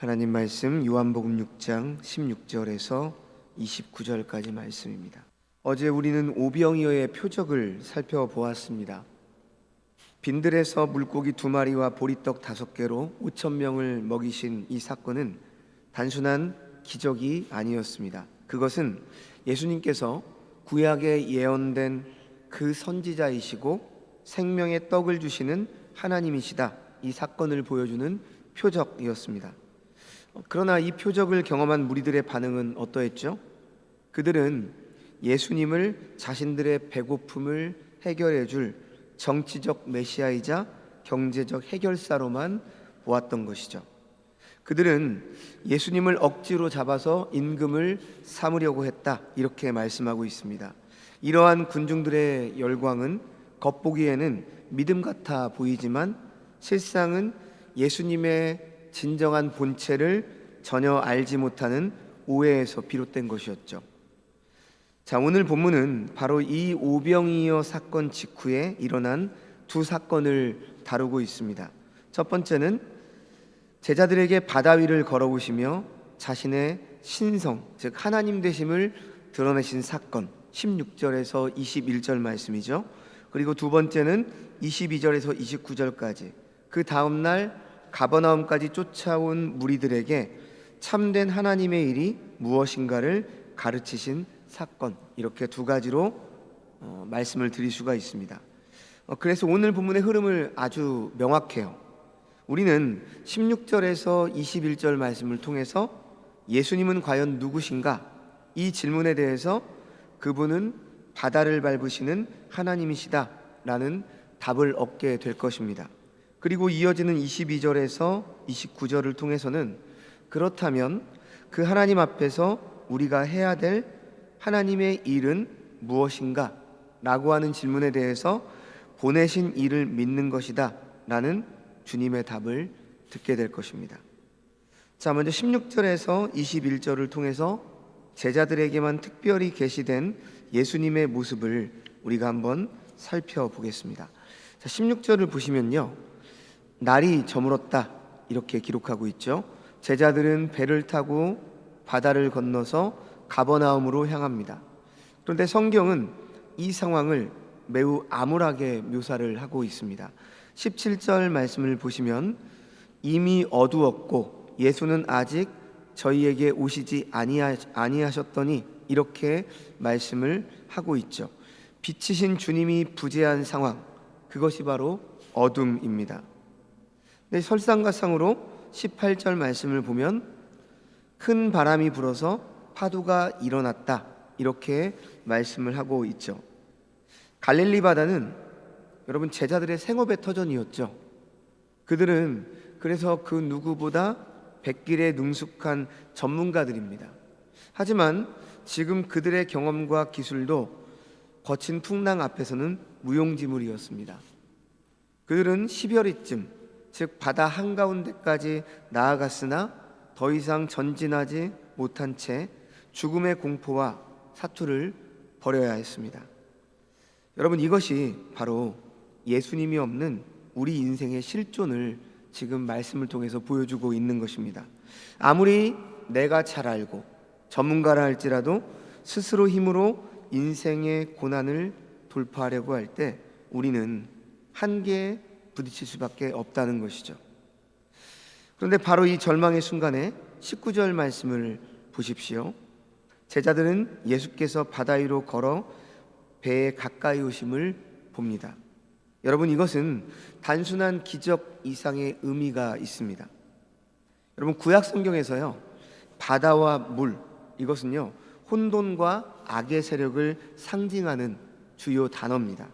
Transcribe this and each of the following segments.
하나님 말씀 요한복음 6장 16절에서 29절까지 말씀입니다. 어제 우리는 오병이어의 표적을 살펴보았습니다. 빈들에서 물고기 2마리와 보리떡 5개로 5,000명을 먹이신 이 사건은 단순한 기적이 아니었습니다. 그것은 예수님께서 구약에 예언된 그 선지자이시고 생명의 떡을 주시는 하나님이시다, 이 사건을 보여주는 표적이었습니다. 그러나 이 표적을 경험한 무리들의 반응은 어떠했죠? 그들은 예수님을 자신들의 배고픔을 해결해 줄 정치적 메시아이자 경제적 해결사로만 보았던 것이죠. 그들은 예수님을 억지로 잡아서 임금을 삼으려고 했다, 이렇게 말씀하고 있습니다. 이러한 군중들의 열광은 겉보기에는 믿음 같아 보이지만 실상은 예수님의 진정한 본체를 전혀 알지 못하는 오해에서 비롯된 것이었죠. 자, 오늘 본문은 바로 이 오병이어 사건 직후에 일어난 두 사건을 다루고 있습니다. 첫 번째는 제자들에게 바다 위를 걸어오시며 자신의 신성, 즉 하나님 되심을 드러내신 사건, 16절에서 21절 말씀이죠. 그리고 두 번째는 22절에서 29절까지 그 다음날 가버나움까지 쫓아온 무리들에게 참된 하나님의 일이 무엇인가를 가르치신 사건, 이렇게 두 가지로 말씀을 드릴 수가 있습니다. 그래서 오늘 본문의 흐름을 아주 명확해요. 우리는 16절에서 21절 말씀을 통해서 예수님은 과연 누구신가? 이 질문에 대해서 그분은 바다를 밟으시는 하나님이시다 라는 답을 얻게 될 것입니다. 그리고 이어지는 22절에서 29절을 통해서는 그렇다면 그 하나님 앞에서 우리가 해야 될 하나님의 일은 무엇인가? 라고 하는 질문에 대해서 보내신 이를 믿는 것이다 라는 주님의 답을 듣게 될 것입니다. 자, 먼저 16절에서 21절을 통해서 제자들에게만 특별히 계시된 예수님의 모습을 우리가 한번 살펴보겠습니다. 자, 16절을 보시면요, 날이 저물었다, 이렇게 기록하고 있죠. 제자들은 배를 타고 바다를 건너서 가버나움으로 향합니다. 그런데 성경은 이 상황을 매우 암울하게 묘사를 하고 있습니다. 17절 말씀을 보시면 이미 어두웠고 예수는 아직 저희에게 오시지 아니하셨더니, 이렇게 말씀을 하고 있죠. 빛이신 주님이 부재한 상황, 그것이 바로 어둠입니다. 네, 설상가상으로 18절 말씀을 보면 큰 바람이 불어서 파도가 일어났다, 이렇게 말씀을 하고 있죠. 갈릴리 바다는 여러분 제자들의 생업의 터전이었죠. 그들은 그래서 그 누구보다 백길에 능숙한 전문가들입니다. 하지만 지금 그들의 경험과 기술도 거친 풍랑 앞에서는 무용지물이었습니다. 그들은 10여리쯤, 즉 바다 한가운데까지 나아갔으나 더 이상 전진하지 못한 채 죽음의 공포와 사투를 벌여야 했습니다. 여러분, 이것이 바로 예수님이 없는 우리 인생의 실존을 지금 말씀을 통해서 보여주고 있는 것입니다. 아무리 내가 잘 알고 전문가라 할지라도 스스로 힘으로 인생의 고난을 돌파하려고 할 때 우리는 한계에 부딪힐 수밖에 없다는 것이죠. 그런데 바로 이 절망의 순간에 19절 말씀을 보십시오. 제자들은 예수께서 바다 위로 걸어 배에 가까이 오심을 봅니다. 여러분, 이것은 단순한 기적 이상의 의미가 있습니다. 여러분, 구약 성경에서요, 바다와 물, 이것은요 혼돈과 악의 세력을 상징하는 주요 단어입니다.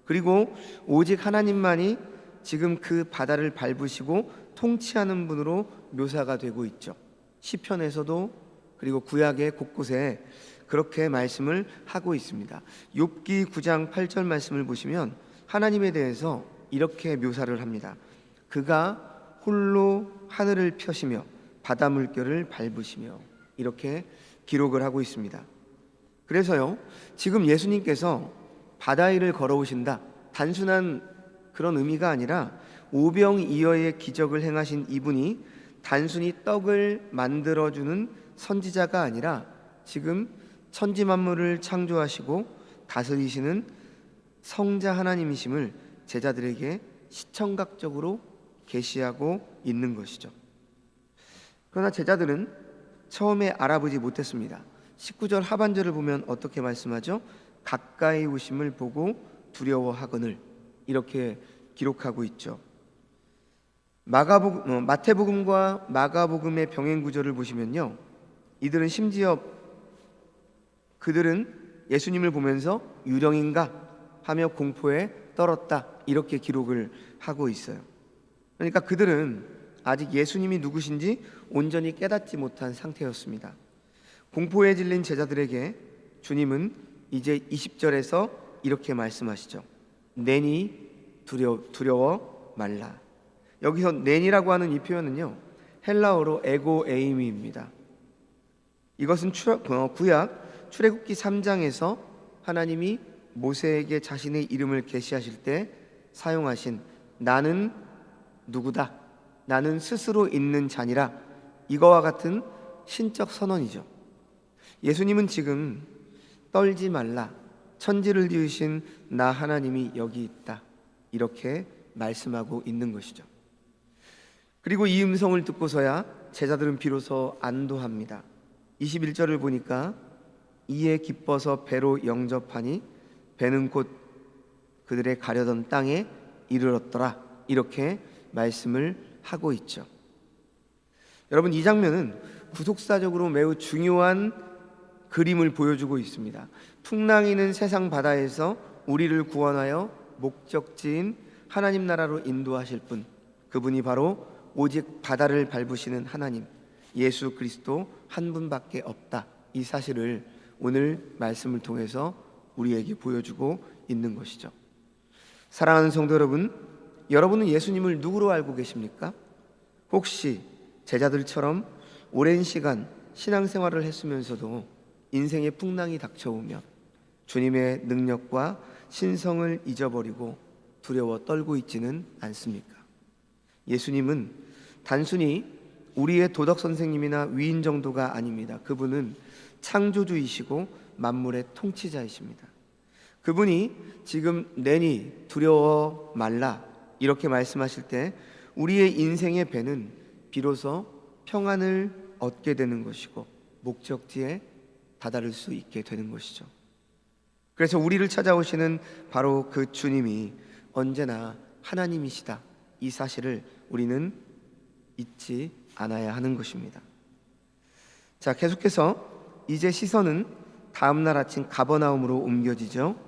그리고 오직 하나님만이 지금 그 바다를 밟으시고 통치하는 분으로 묘사가 되고 있죠. 시편에서도 그리고 구약의 곳곳에 그렇게 말씀을 하고 있습니다. 욥기 9장 8절 말씀을 보시면 하나님에 대해서 이렇게 묘사를 합니다. 그가 홀로 하늘을 펴시며 바다 물결을 밟으시며, 이렇게 기록을 하고 있습니다. 그래서요, 지금 예수님께서 바다 위를 걸어오신다, 단순한 그런 의미가 아니라 오병이어의 기적을 행하신 이분이 단순히 떡을 만들어주는 선지자가 아니라 지금 천지 만물을 창조하시고 다스리시는 성자 하나님이심을 제자들에게 시청각적으로 계시하고 있는 것이죠. 그러나 제자들은 처음에 알아보지 못했습니다. 19절 하반절을 보면 어떻게 말씀하죠? 가까이 오심을 보고 두려워하거늘, 이렇게 기록하고 있죠. 마태복음과 마가복음의 병행 구조를 보시면요, 이들은 심지어 그들은 예수님을 보면서 유령인가 하며 공포에 떨었다, 이렇게 기록을 하고 있어요. 그러니까 그들은 아직 예수님이 누구신지 온전히 깨닫지 못한 상태였습니다. 공포에 질린 제자들에게 주님은 이제 20절에서 이렇게 말씀하시죠. 내니 두려워 말라. 여기서 내니라고 하는 이 표현은요, 헬라어로 에고에이미입니다. 이것은 구약 출애굽기 3장에서 하나님이 모세에게 자신의 이름을 계시하실 때 사용하신 나는 누구다, 나는 스스로 있는 자니라, 이거와 같은 신적 선언이죠. 예수님은 지금 떨지 말라, 천지를 지으신 나 하나님이 여기 있다, 이렇게 말씀하고 있는 것이죠. 그리고 이 음성을 듣고서야 제자들은 비로소 안도합니다. 21절을 보니까 이에 기뻐서 배로 영접하니 배는 곧 그들의 가려던 땅에 이르렀더라, 이렇게 말씀을 하고 있죠. 여러분, 이 장면은 구속사적으로 매우 중요한 그림을 보여주고 있습니다. 풍랑이는 세상 바다에서 우리를 구원하여 목적지인 하나님 나라로 인도하실 분, 그분이 바로 오직 바다를 밟으시는 하나님 예수 그리스도 한 분밖에 없다, 이 사실을 오늘 말씀을 통해서 우리에게 보여주고 있는 것이죠. 사랑하는 성도 여러분, 여러분은 예수님을 누구로 알고 계십니까? 혹시 제자들처럼 오랜 시간 신앙생활을 했으면서도 인생의 풍랑이 닥쳐오면 주님의 능력과 신성을 잊어버리고 두려워 떨고 있지는 않습니까? 예수님은 단순히 우리의 도덕 선생님이나 위인 정도가 아닙니다. 그분은 창조주이시고 만물의 통치자이십니다. 그분이 지금 내니 두려워 말라, 이렇게 말씀하실 때 우리의 인생의 배는 비로소 평안을 얻게 되는 것이고 목적지에 다다를 수 있게 되는 것이죠. 그래서 우리를 찾아오시는 바로 그 주님이 언제나 하나님이시다, 이 사실을 우리는 잊지 않아야 하는 것입니다. 자, 계속해서 이제 시선은 다음날 아침 가버나움으로 옮겨지죠.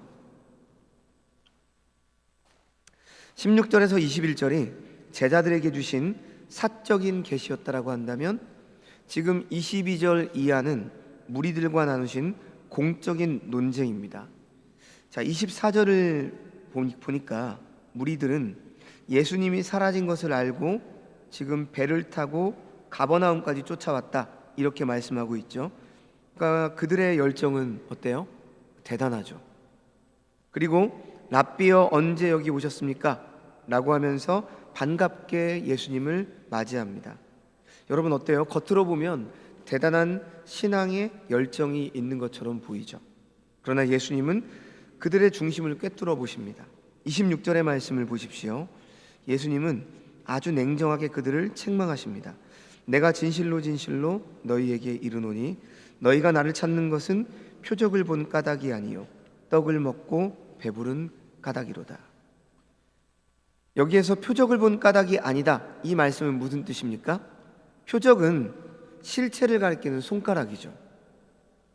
16절에서 21절이 제자들에게 주신 사적인 계시였다라고 한다면, 지금 22절 이하는 무리들과 나누신 공적인 논쟁입니다. 자, 24절을 보니까 무리들은 예수님이 사라진 것을 알고 지금 배를 타고 가버나움까지 쫓아왔다, 이렇게 말씀하고 있죠. 그러니까 그들의 열정은 어때요? 대단하죠. 그리고 랍비여 언제 여기 오셨습니까? 라고 하면서 반갑게 예수님을 맞이합니다. 여러분 어때요? 겉으로 보면 대단한 신앙의 열정이 있는 것처럼 보이죠. 그러나 예수님은 그들의 중심을 꿰뚫어 보십니다. 26절의 말씀을 보십시오. 예수님은 아주 냉정하게 그들을 책망하십니다. 내가 진실로 진실로 너희에게 이르노니 너희가 나를 찾는 것은 표적을 본 까닭이 아니요 떡을 먹고 배부른 까닭이로다. 여기에서 표적을 본 까닭이 아니다, 이 말씀은 무슨 뜻입니까? 표적은 실체를 가리키는 손가락이죠.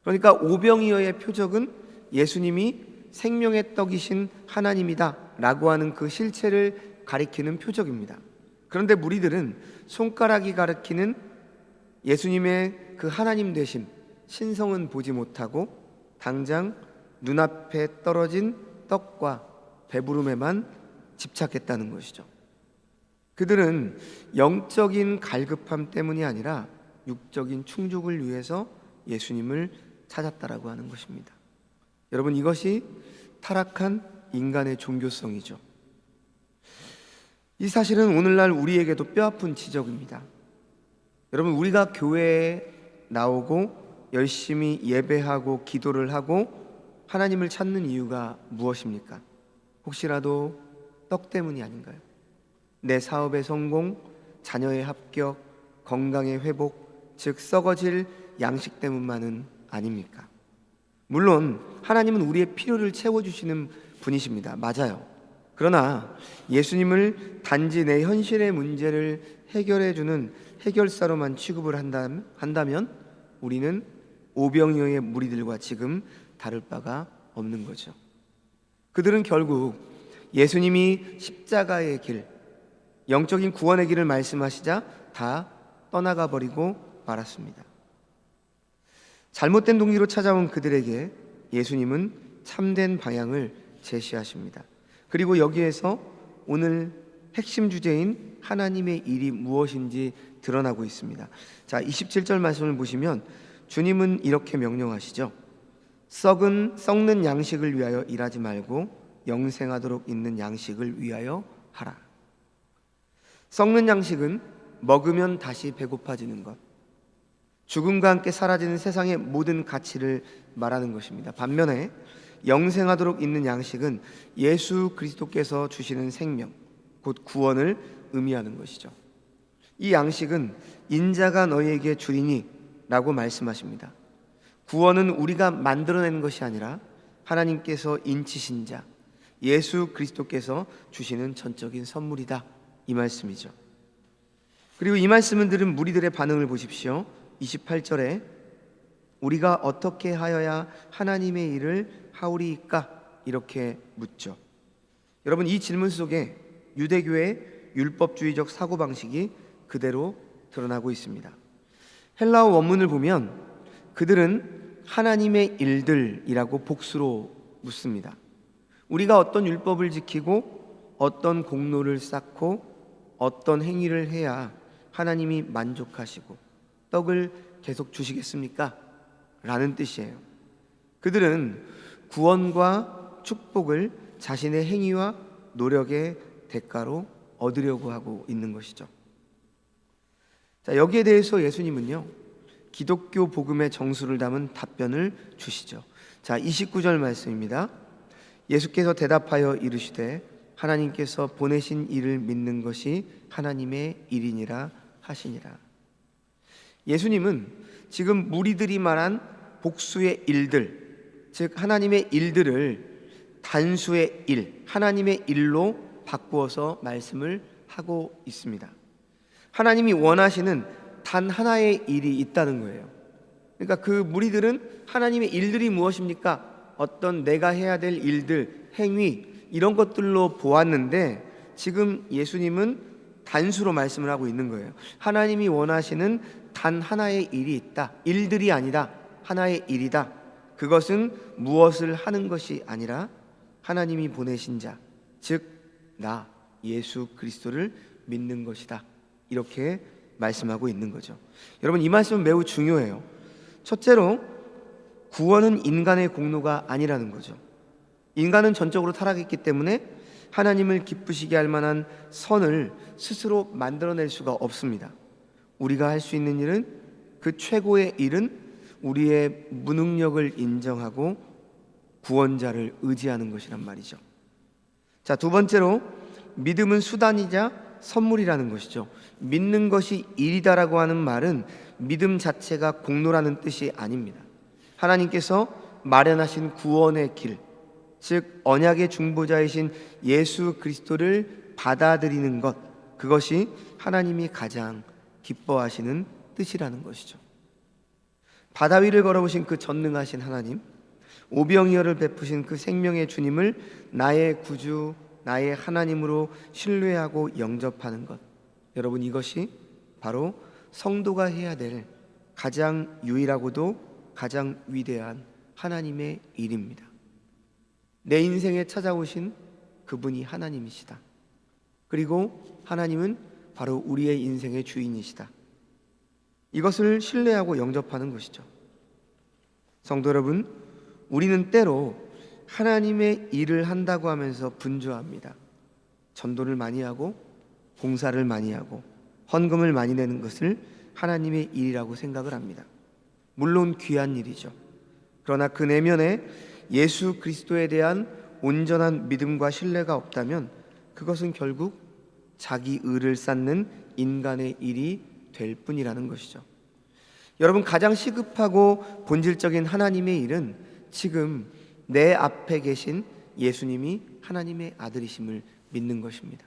그러니까 오병이어의 표적은 예수님이 생명의 떡이신 하나님이다 라고 하는 그 실체를 가리키는 표적입니다. 그런데 무리들은 손가락이 가리키는 예수님의 그 하나님 되심, 신성은 보지 못하고 당장 눈앞에 떨어진 떡과 배부름에만 집착했다는 것이죠. 그들은 영적인 갈급함 때문이 아니라 육적인 충족을 위해서 예수님을 찾았다라고 하는 것입니다. 여러분, 이것이 타락한 인간의 종교성이죠. 이 사실은 오늘날 우리에게도 뼈아픈 지적입니다. 여러분, 우리가 교회에 나오고 열심히 예배하고 기도를 하고 하나님을 찾는 이유가 무엇입니까? 혹시라도 떡 때문이 아닌가요? 내 사업의 성공, 자녀의 합격, 건강의 회복, 즉 썩어질 양식 때문만은 아닙니까? 물론 하나님은 우리의 필요를 채워주시는 분이십니다. 맞아요. 그러나 예수님을 단지 내 현실의 문제를 해결해주는 해결사로만 취급을 한다면 우리는 오병이어의 무리들과 지금 다를 바가 없는 거죠. 그들은 결국 예수님이 십자가의 길, 영적인 구원의 길을 말씀하시자 다 떠나가 버리고 말았습니다. 잘못된 동기로 찾아온 그들에게 예수님은 참된 방향을 제시하십니다. 그리고 여기에서 오늘 핵심 주제인 하나님의 일이 무엇인지 드러나고 있습니다. 자, 27절 말씀을 보시면 주님은 이렇게 명령하시죠. 썩는 양식을 위하여 일하지 말고 영생하도록 있는 양식을 위하여 하라. 썩는 양식은 먹으면 다시 배고파지는 것, 죽음과 함께 사라지는 세상의 모든 가치를 말하는 것입니다. 반면에 영생하도록 있는 양식은 예수 그리스도께서 주시는 생명, 곧 구원을 의미하는 것이죠. 이 양식은 인자가 너희에게 주리니 라고 말씀하십니다. 구원은 우리가 만들어내는 것이 아니라 하나님께서 인치신 자 예수 그리스도께서 주시는 전적인 선물이다, 이 말씀이죠. 그리고 이 말씀을 들은 무리들의 반응을 보십시오. 28절에 우리가 어떻게 하여야 하나님의 일을 하오리이까? 이렇게 묻죠. 여러분, 이 질문 속에 유대교의 율법주의적 사고방식이 그대로 드러나고 있습니다. 헬라어 원문을 보면 그들은 하나님의 일들이라고 복수로 묻습니다. 우리가 어떤 율법을 지키고 어떤 공로를 쌓고 어떤 행위를 해야 하나님이 만족하시고 떡을 계속 주시겠습니까? 라는 뜻이에요. 그들은 구원과 축복을 자신의 행위와 노력의 대가로 얻으려고 하고 있는 것이죠. 자, 여기에 대해서 예수님은요, 기독교 복음의 정수를 담은 답변을 주시죠. 자, 29절 말씀입니다. 예수께서 대답하여 이르시되 하나님께서 보내신 이를 믿는 것이 하나님의 일이니라 하시니라. 예수님은 지금 무리들이 말한 복수의 일들, 즉 하나님의 일들을 단수의 일, 하나님의 일로 바꾸어서 말씀을 하고 있습니다. 하나님이 원하시는 단 하나의 일이 있다는 거예요. 그러니까 그 무리들은 하나님의 일들이 무엇입니까? 어떤 내가 해야 될 일들, 행위, 이런 것들로 보았는데 지금 예수님은 단수로 말씀을 하고 있는 거예요. 하나님이 원하시는 단 하나의 일이 있다. 일들이 아니다. 하나의 일이다. 그것은 무엇을 하는 것이 아니라 하나님이 보내신 자, 즉 나 예수 그리스도를 믿는 것이다. 이렇게 말씀하고 있는 거죠. 여러분, 이 말씀은 매우 중요해요. 첫째로 구원은 인간의 공로가 아니라는 거죠. 인간은 전적으로 타락했기 때문에 하나님을 기쁘시게 할 만한 선을 스스로 만들어낼 수가 없습니다. 우리가 할 수 있는 일은, 그 최고의 일은 우리의 무능력을 인정하고 구원자를 의지하는 것이란 말이죠. 자, 두 번째로 믿음은 수단이자 선물이라는 것이죠. 믿는 것이 일이다라고 하는 말은 믿음 자체가 공로라는 뜻이 아닙니다. 하나님께서 마련하신 구원의 길, 즉 언약의 중보자이신 예수 그리스도를 받아들이는 것, 그것이 하나님이 가장 기뻐하시는 뜻이라는 것이죠. 바다 위를 걸어오신 그 전능하신 하나님, 오병이어를 베푸신 그 생명의 주님을 나의 구주, 나의 하나님으로 신뢰하고 영접하는 것, 여러분, 이것이 바로 성도가 해야 될 가장 유일하고도 가장 위대한 하나님의 일입니다. 내 인생에 찾아오신 그분이 하나님이시다. 그리고 하나님은 바로 우리의 인생의 주인이시다. 이것을 신뢰하고 영접하는 것이죠. 성도 여러분, 우리는 때로 하나님의 일을 한다고 하면서 분주합니다. 전도를 많이 하고 봉사를 많이 하고 헌금을 많이 내는 것을 하나님의 일이라고 생각을 합니다. 물론 귀한 일이죠. 그러나 그 내면에 예수 그리스도에 대한 온전한 믿음과 신뢰가 없다면 그것은 결국 자기 의를 쌓는 인간의 일이 될 뿐이라는 것이죠. 여러분, 가장 시급하고 본질적인 하나님의 일은 지금 내 앞에 계신 예수님이 하나님의 아들이심을 믿는 것입니다.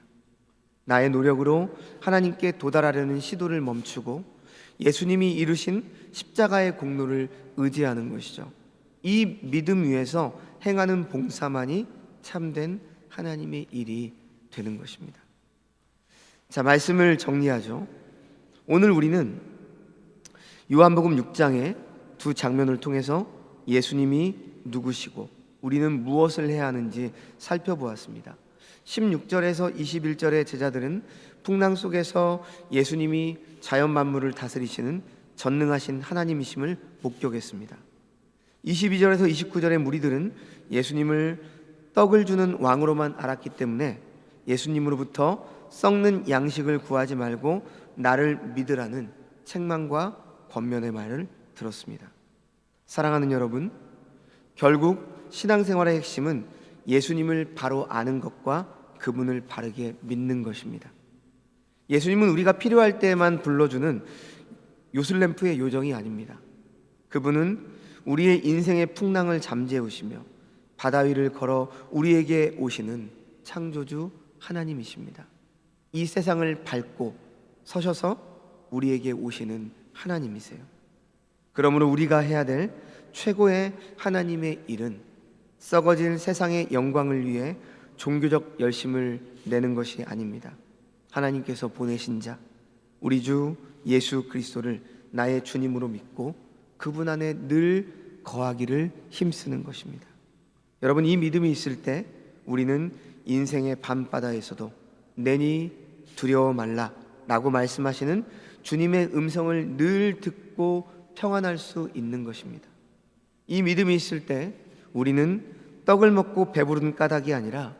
나의 노력으로 하나님께 도달하려는 시도를 멈추고 예수님이 이루신 십자가의 공로를 의지하는 것이죠. 이 믿음 위에서 행하는 봉사만이 참된 하나님의 일이 되는 것입니다. 자, 말씀을 정리하죠. 오늘 우리는 요한복음 6장의 두 장면을 통해서 예수님이 누구시고 우리는 무엇을 해야 하는지 살펴보았습니다. 16절에서 21절의 제자들은 풍랑 속에서 예수님이 자연 만물을 다스리시는 전능하신 하나님이심을 목격했습니다. 22절에서 29절의 무리들은 예수님을 떡을 주는 왕으로만 알았기 때문에 예수님으로부터 썩는 양식을 구하지 말고 나를 믿으라는 책망과 권면의 말을 들었습니다. 사랑하는 여러분, 결국 신앙생활의 핵심은 예수님을 바로 아는 것과 그분을 바르게 믿는 것입니다. 예수님은 우리가 필요할 때에만 불러주는 요술램프의 요정이 아닙니다. 그분은 우리의 인생의 풍랑을 잠재우시며 바다 위를 걸어 우리에게 오시는 창조주 하나님이십니다. 이 세상을 밟고 서셔서 우리에게 오시는 하나님이세요. 그러므로 우리가 해야 될 최고의 하나님의 일은 썩어질 세상의 영광을 위해 종교적 열심을 내는 것이 아닙니다. 하나님께서 보내신 자, 우리 주 예수 그리스도를 나의 주님으로 믿고 그분 안에 늘 거하기를 힘쓰는 것입니다. 여러분, 이 믿음이 있을 때 우리는 인생의 밤바다에서도 내니 두려워 말라 라고 말씀하시는 주님의 음성을 늘 듣고 평안할 수 있는 것입니다. 이 믿음이 있을 때 우리는 떡을 먹고 배부른 까닭이 아니라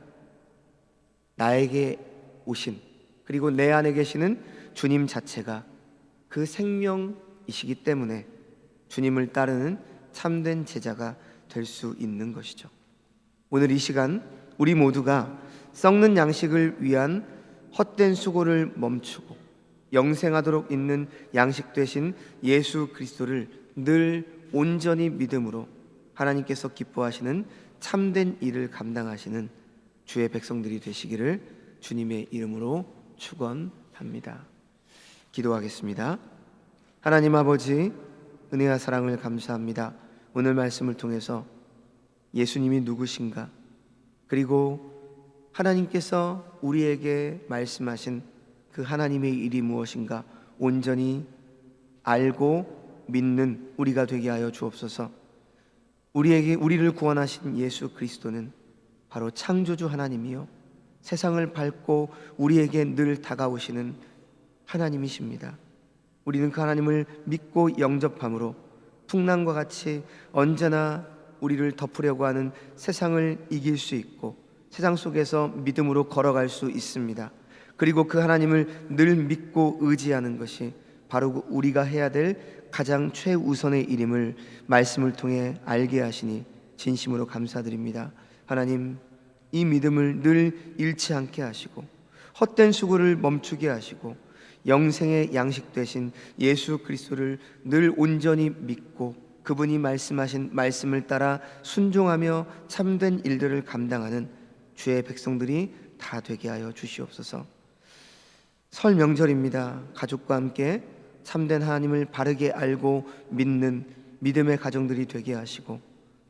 나에게 오신, 그리고 내 안에 계시는 주님 자체가 그 생명이시기 때문에 주님을 따르는 참된 제자가 될 수 있는 것이죠. 오늘 이 시간 우리 모두가 썩는 양식을 위한 헛된 수고를 멈추고 영생하도록 있는 양식 되신 예수 그리스도를 늘 온전히 믿음으로 하나님께서 기뻐하시는 참된 일을 감당하시는 주의 백성들이 되시기를 주님의 이름으로 축원합니다. 기도하겠습니다. 하나님 아버지, 은혜와 사랑을 감사합니다. 오늘 말씀을 통해서 예수님이 누구신가, 그리고 하나님께서 우리에게 말씀하신 그 하나님의 일이 무엇인가 온전히 알고 믿는 우리가 되게 하여 주옵소서. 우리를 구원하신 예수 그리스도는 바로 창조주 하나님이요 세상을 밟고 우리에게 늘 다가오시는 하나님이십니다. 우리는 그 하나님을 믿고 영접함으로 풍랑과 같이 언제나 우리를 덮으려고 하는 세상을 이길 수 있고 세상 속에서 믿음으로 걸어갈 수 있습니다. 그리고 그 하나님을 늘 믿고 의지하는 것이 바로 우리가 해야 될 가장 최우선의 일임을 말씀을 통해 알게 하시니 진심으로 감사드립니다. 하나님, 이 믿음을 늘 잃지 않게 하시고 헛된 수고를 멈추게 하시고 영생의 양식 되신 예수 그리스도를 늘 온전히 믿고 그분이 말씀하신 말씀을 따라 순종하며 참된 일들을 감당하는 주의 백성들이 다 되게 하여 주시옵소서. 설 명절입니다. 가족과 함께 참된 하나님을 바르게 알고 믿는 믿음의 가정들이 되게 하시고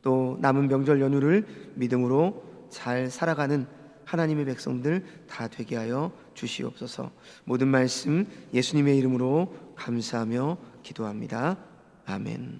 또 남은 명절 연휴를 믿음으로 잘 살아가는 하나님의 백성들 다 되게 하여 주시옵소서. 모든 말씀 예수님의 이름으로 감사하며 기도합니다. 아멘.